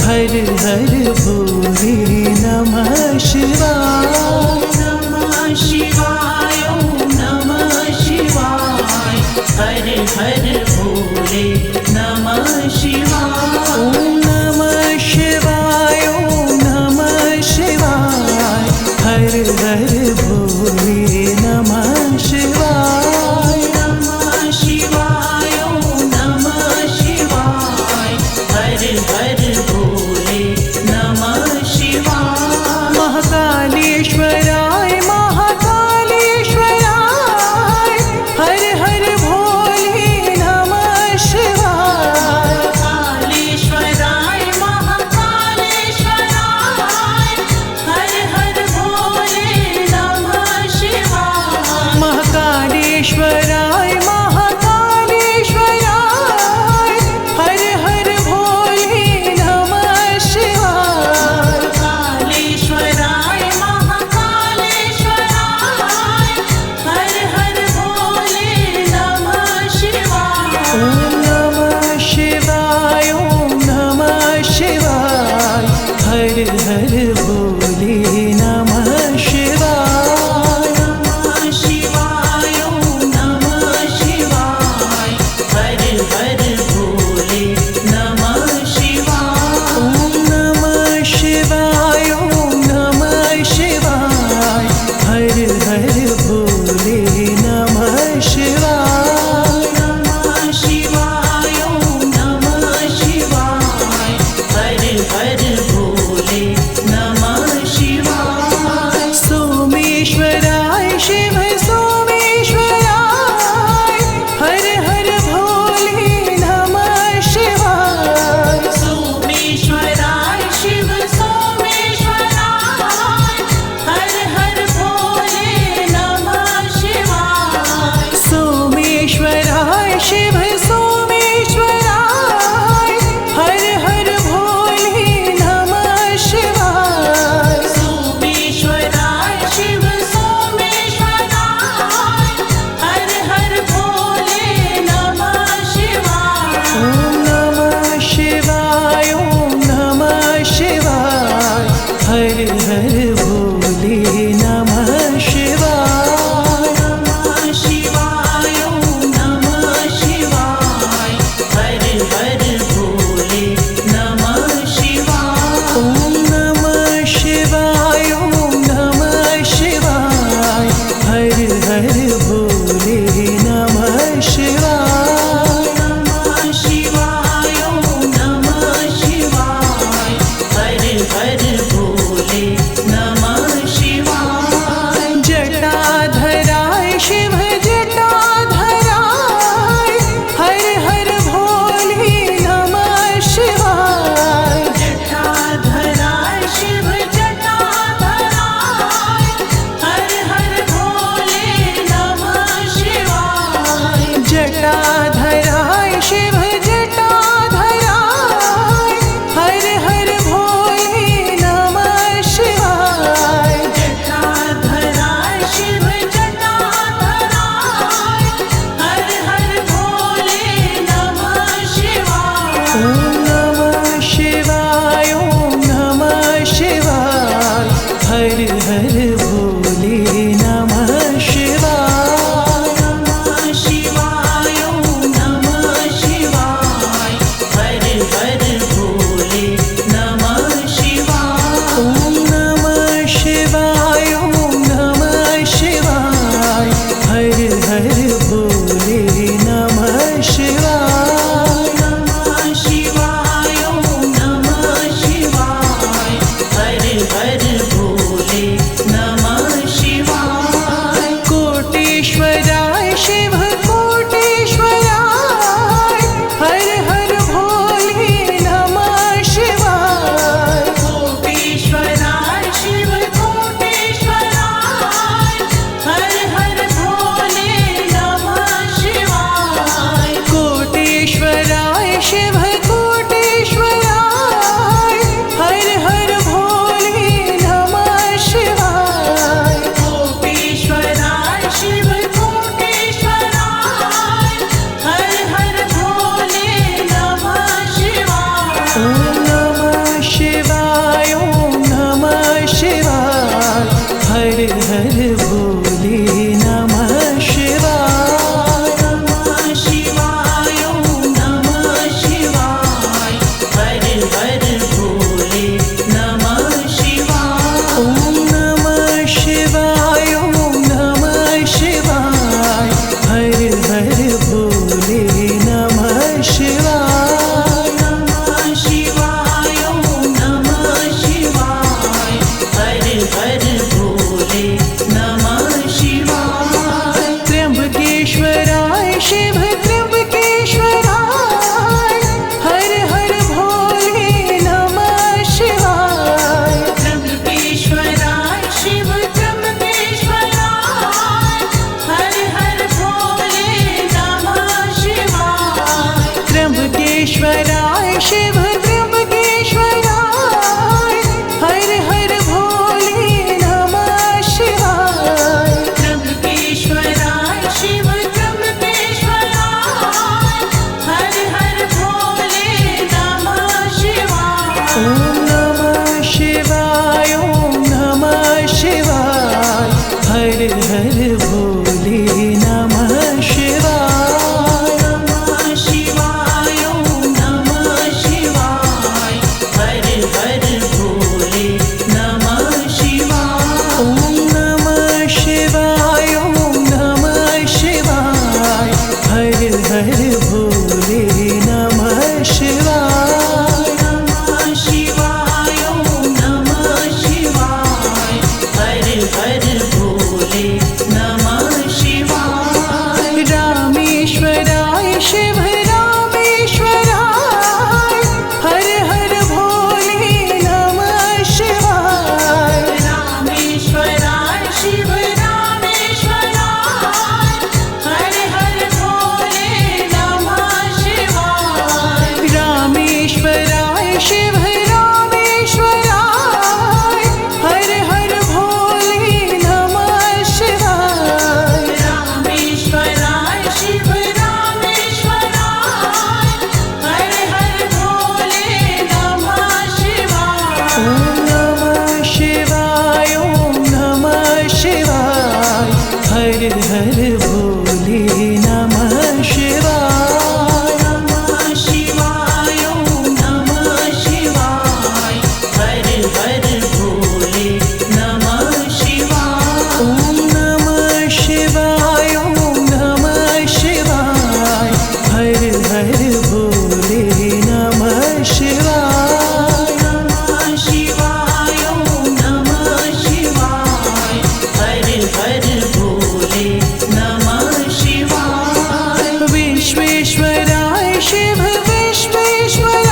हर हर भोले नमः शिवाय। त्र्यंबकेश्वराय शिव त्र्यंबकेश्वराय हर हर भोले नमः शिवाय। त्र्यंबकेश्वराय शिव त्र्यंबकेश्वराय हर हर भोले नमः शिवाय। ओम नमः शिवाय ओम नमः शिवाय हर हर भोले नमः शिवाय। नमः शिवाय ओम नमः शिवाय हर हर भोले नमः शिवाय। ओम नमः शिवाय ओम नमः शिवाय हर हर भोले नमः शिवाय। नमः शिवाय ओम नमः शिवाय हर हर भोले नमः शिवाय। रामेश्वराय शिव रामेश्वराय हर हर भोले नमः शिवाय। रामेश्वराय शिव रामेश्वराय हर हर भोले नमः शिवाय। रामेश्वराय शिव रामेश्वराय हर हर भोले नमः शिवाय। रामेश्वराय शिव रामेश्वराय हर हर भोले नमः शिवाय। ओम नमः शिवाय ओम नमः शिवाय हर हर भोले नमः शिवाय। नमः शिवाय ओम नमः शिवाय हर हर भोले नमः शिवाय। ओम नमः शिवाय ओम नमः शिवाय हर हर भोले नमः शिवाय। नमः शिवाय ओम नमः शिवाय हर हर भोले नमः शिवाय। विश्वेश्वराय शिव विश्वेश्वराय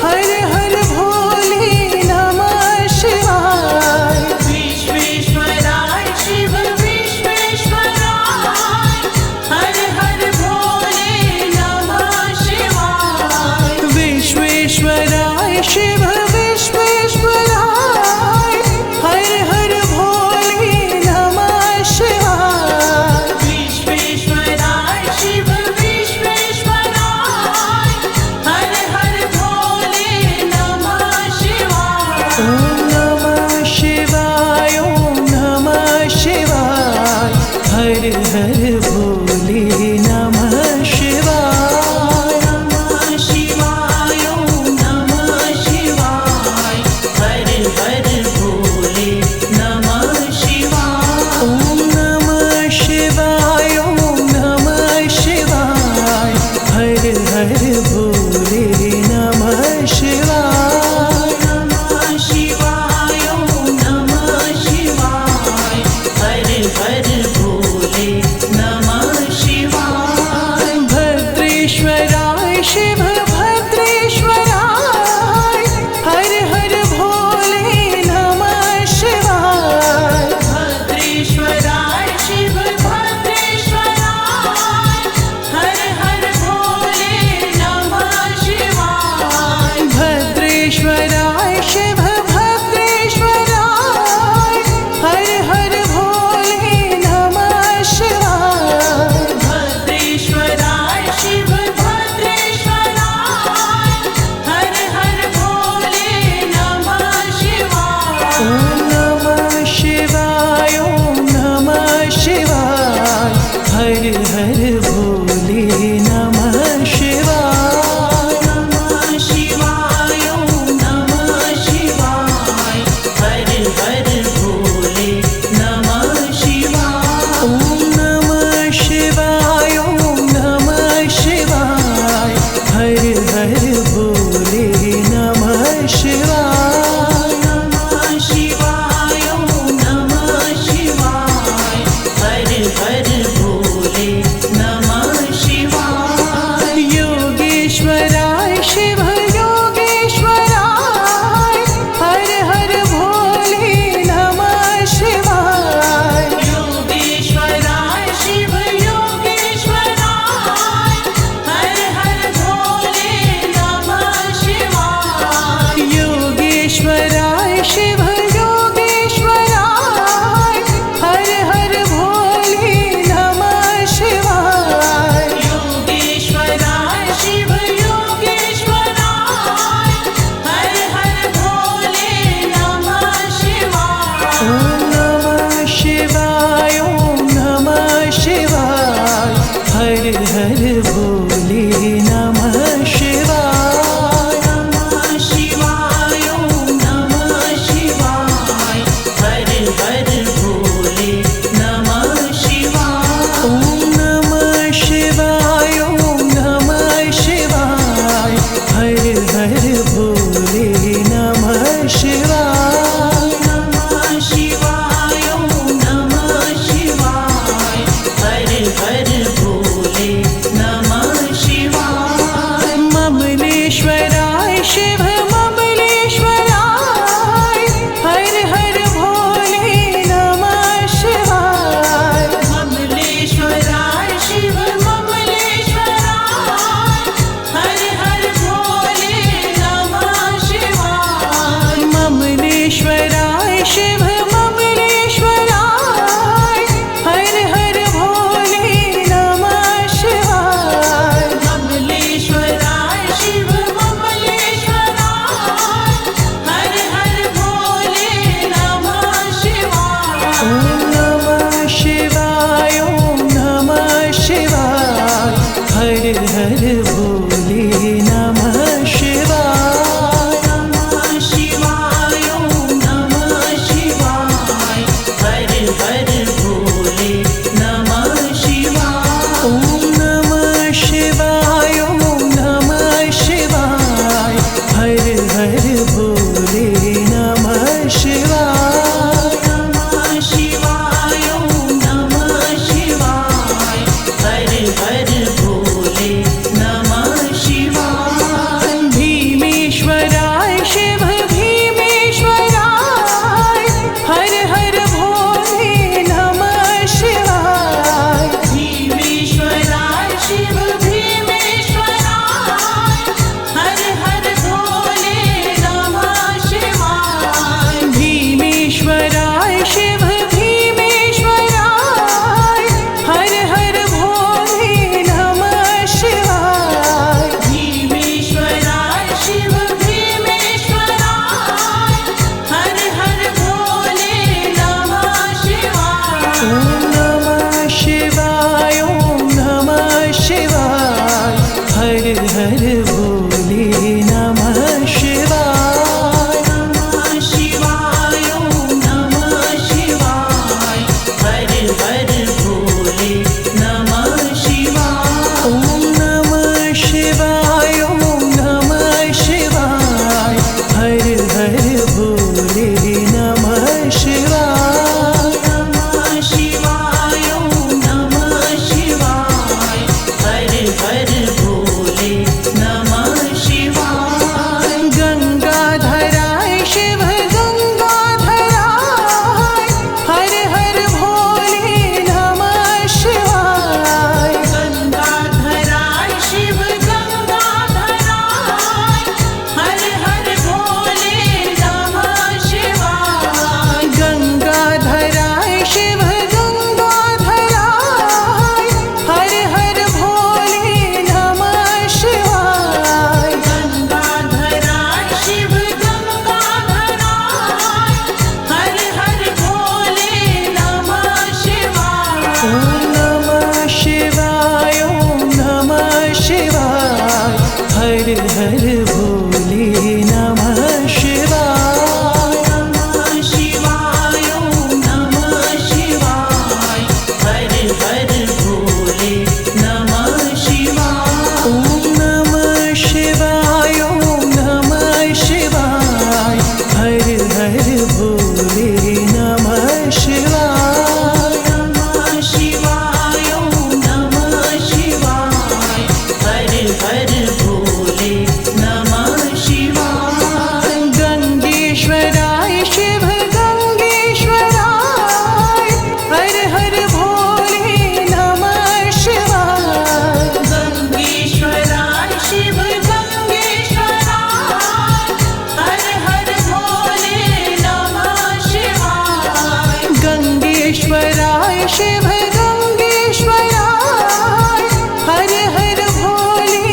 हर हर भोले नमः शिवाय। विश्वेश्वराय शिव विश्वेश्वराय हर हर भोले नमः शिवाय। विश्वेश्वराय शिव विश्वेश्वराय हर हर भोले नमः शिवाय। विश्वेश्वराय शिव विश्वेश्वराय हर हर भोले नमः शिवाय। ओम नमः शिवाय ओम नमः शिवाय हर हर भोले नमः शिवाय। नमः शिवाय ओम नमः शिवाय हर हर भोले नमः शिवाय। ओम नमः शिवाय ओम नमः शिवाय हर हर भोले नमः शिवाय। नमः शिवाय ओम नमः शिवाय हर हर भोले नमः शिवाय। भद्रेश्वराय शिव भद्रेश्वराय हर हर भोले नमः शिवाय। भद्रेश्वराय शिव भद्रेश्वराय हर हर भोले नमः शिवाय। भद्रेश्वराय शिव भद्रेश्वराय हर हर भोले नमः शिवाय। भद्रेश्वराय शिव भद्रेश्वराय हर भोले नमः शिवाय। नमः शिवाय ॐ नमः शिवाय हर हर भोले नमः शिवाय। ॐ नमः शिवाय ॐ नमः शिवाय हर हर भोले नमः शिवाय। नमः शिवाय ॐ नमः शिवाय हर हर भोले नमः शिवाय। भीमेश्वराय शिव भीमेश्वराय हर हर भोले नमः शिवाय। भीमेश्वराय शिव भीमेश्वराय हर हर भोले नमः शिवाय। भीमेश्वराय शिव भीमेश्वराय हर हर भोले नमः शिवाय। भीमेश्वराय शिव भीमेश्वराय हर हर भोले नमः शिवाय। ॐ नमः शिवाय ॐ नमः शिवाय हर हर भोले नमः शिवाय। नमः शिवाय ॐ नमः शिवाय हर हर भोले नमः शिवाय। ॐ नमः शिवाय ॐ नमः शिवाय हर हर भोले नमः शिवाय। नमः शिवाय ॐ नमः शिवाय हर हर भोले नमः शिवाय। गंगाधराय शिव गंगाधराय हर हर भोले नमः शिवाय। गंगाधराय शिव गंगाधराय हर हर भोले नमः शिवाय। गंगाधराय शिव गंगाधराय हर हर भोले नमः शिवाय। गंगाधराय शिव गंगाधराय हर हर भोले नमः शिवाय। ॐ नमः शिवाय ॐ नमः शिवाय हर हर भोले नमः शिवाय। नमः शिवाय ॐ नमः शिवाय हर हर भोले नमः शिवाय। ॐ नमः शिवाय ॐ नमः शिवाय हर हर भोले नमः शिवाय। नमः शिवाय ॐ नमः शिवाय हर हर भोले नमः शिवाय। गंगेश्वराय शिव गंगेश्वराय हर हर भोले नमः शिवाय। गंगेश्वराय शिव गंगेश्वराय हर हर भोले नमः शिवाय। गंगेश्वराय शिव गंगेश्वराय हर हर भोले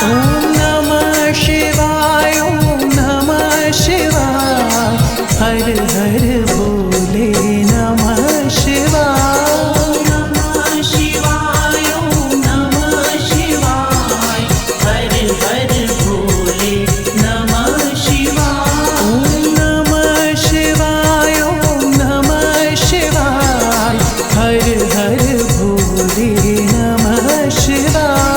ॐ नमः शिवाय ॐ नमः शिवाय हर हर भोले नमः शिवाय नमः शिवाय ॐ नमः शिवाय हर हर भोले नमः शिवाय ॐ नमः शिवाय ॐ नमः शिवाय हर हर भोले नमः शिवाय